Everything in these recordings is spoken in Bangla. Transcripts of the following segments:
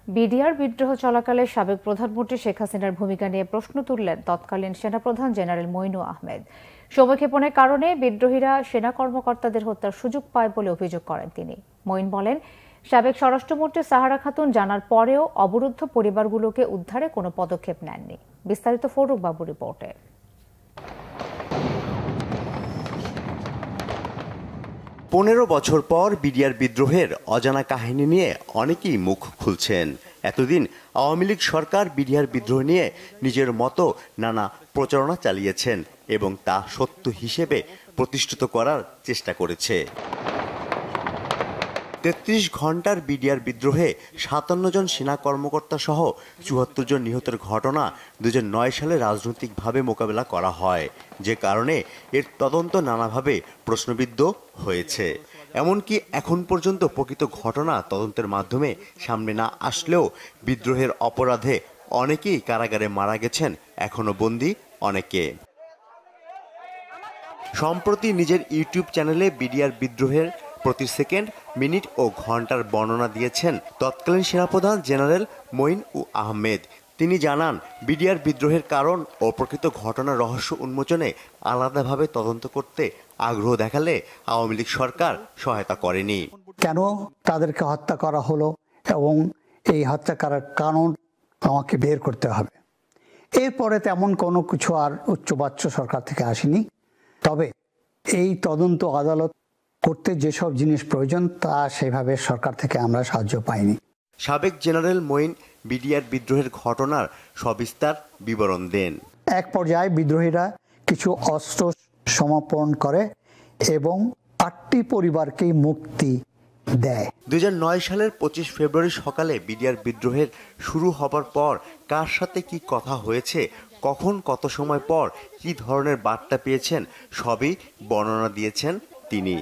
বিডিআর বিদ্রোহ চলাকালে সাবেক প্রধানমন্ত্রী শেখ হাসিনার ভূমিকা নিয়ে প্রশ্ন তুললেন তৎকালীন সেনাপ্রধান জেনারেল মঈনুল আহমেদ। সময়ক্ষেপণের কারণে বিদ্রোহীরা সেনা কর্মকর্তাদের হত্যার সুযোগ পায় বলে অভিযোগ করেন তিনি। মঈন বলেন, সাবেক স্বরাষ্ট্রমন্ত্রী সাহারা খাতুন জানার পরেও অবরুদ্ধ পরিবারগুলোকে উদ্ধারে কোনো পদক্ষেপ নেননি। বিস্তারিত ফরুক বাবু রিপোর্টে। 15 বছর পর বিডিআর বিদ্রোহের অজানা কাহিনী নিয়ে অনেকেই মুখ খুলছেন। এতদিন আওয়ামী লীগ সরকার বিডিআর বিদ্রোহ নিয়ে নিজের মতো নানা প্রচারণা চালিয়েছেন এবং তা সত্য হিসেবে প্রতিষ্ঠিত করার চেষ্টা করেছে। 33 ঘন্টার বিডিআর বিদ্রোহে 57 জন সেনা কর্মকর্তা সহ 74 জন নিহতের ঘটনা 2009 সালে রাজনৈতিকভাবে মোকাবেলা করা হয়, যে কারণে এর তদন্ত নানাভাবে প্রশ্নবিদ্ধ হয়েছে। এমনকি এখন পর্যন্ত প্রকৃত ঘটনা তদন্তের মাধ্যমে সামনে না আসলেও বিদ্রোহের অপরাধে অনেকেই কারাগারে মারা গেছেন, এখনো বন্দী অনেকে। সম্প্রতি নিজের ইউটিউব চ্যানেলে বিডিআর বিদ্রোহের প্রতি সেকেন্ড, মিনিট ও ঘন্টার বর্ণনা দিয়েছেন তৎকালীন সেনাপ্রধান জেনারেল মঈনুল আহমেদ। তিনি জানান, বিডিআর বিদ্রোহের কারণ ও প্রকৃত ঘটনার রহস্য উন্মোচনে আলাদাভাবে তদন্ত করতে আগ্রহ দেখালে আওয়ামী লীগ সরকার সহায়তা করেনি। কেন তাদেরকে হত্যা করা হলো এবং এই হত্যা করার কারণ আমাকে বের করতে হবে। এরপরে তেমন কোনো কিছু আর উচ্চবাচ্য সরকার থেকে আসেনি। তবে এই তদন্ত আদালত করতে যেসব জিনিস প্রয়োজন তা সেভাবে সরকার থেকে আমরা সাহায্য পাইনি। সাবেক জেনারেল মঈন বিডিআর বিদ্রোহের ঘটনার সবিস্তার বিবরণ দেন। এক পর্যায়ে বিদ্রোহীরা কিছু অস্ত্র সমর্পণ করে এবং 8টি পরিবারকে মুক্তি দেয়। 2009 সালের 25 ফেব্রুয়ারি সকালে বিডিআর বিদ্রোহের শুরু হবার পর কার সাথে কি কথা হয়েছে, কখন কত সময় পর কি ধরনের বার্তা পেয়েছেন, সবই বর্ণনা দিয়েছেন তিনি।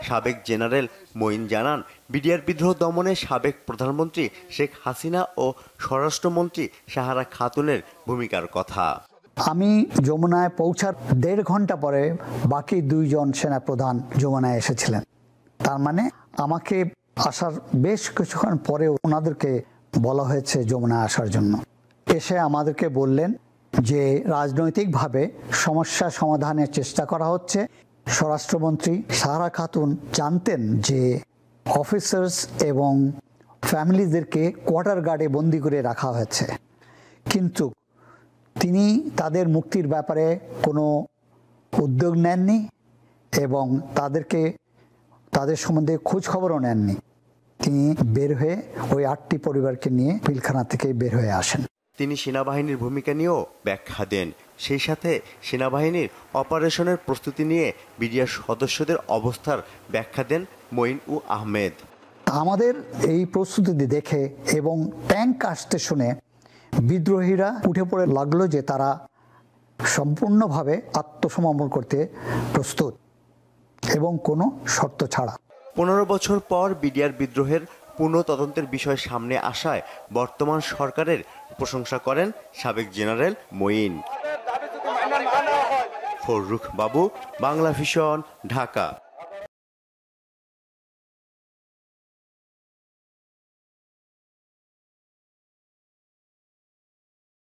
সাবেক জেনারেল মঈন জানান, বিডিআর বিদ্রোহ দমনে সাবেক প্রধানমন্ত্রী শেখ হাসিনা ও স্বরাষ্ট্রমন্ত্রী সাহারা খাতুনের ভূমিকার কথা। আমি যমুনায় পৌঁছার 1.5 ঘন্টা পরে বাকি 2 জন সেনাপ্রধান যমুনায় এসেছিলেন। তার মানে আমাকে আসার বেশ কিছুক্ষণ পরে ওনাদেরকে বলা হয়েছে যমুনায় আসার জন্য। এসে আমাদেরকে বললেন যে রাজনৈতিকভাবে সমস্যা সমাধানের চেষ্টা করা হচ্ছে। স্বরাষ্ট্রমন্ত্রী সাহারা খাতুন জানতেন যে অফিসার্স এবং ফ্যামিলিদেরকে কোয়ার্টার গার্ডে বন্দি করে রাখা হয়েছে, কিন্তু তিনি তাদের মুক্তির ব্যাপারে কোনো উদ্যোগ নেননি এবং তাদের সম্বন্ধে খোঁজ খবরও নেননি। তিনি বের হয়ে ওই 8টি পরিবারকে নিয়ে পিলখানা থেকে বের হয়ে আসেন। তিনি সেনাবাহিনীর ভূমিকা নিয়েও ব্যাখ্যা দেন। সেই সাথে সেনাবাহিনীর অপারেশনের প্রস্তুতি নিয়ে বিডিআর সদস্যদের অবস্থার ব্যাখ্যা দেন মঈনুল আহমেদ। আমাদের এই প্রস্তুতি দেখে এবং ট্যাঙ্ক আসতে শুনে বিদ্রোহীরা উঠে পড়ে লাগলো যে তারা সম্পূর্ণভাবে আত্মসমর্পণ করতে প্রস্তুত এবং কোনো শর্ত ছাড়া। 15 বছর পর বিডিআর বিদ্রোহের পুনঃ তদন্তের বিষয় সামনে আসায় বর্তমান সরকারের প্রশংসা করেন সাবেক জেনারেল মঈন। ফরুক বাবু, বাংলা ভিশন, ঢাকা।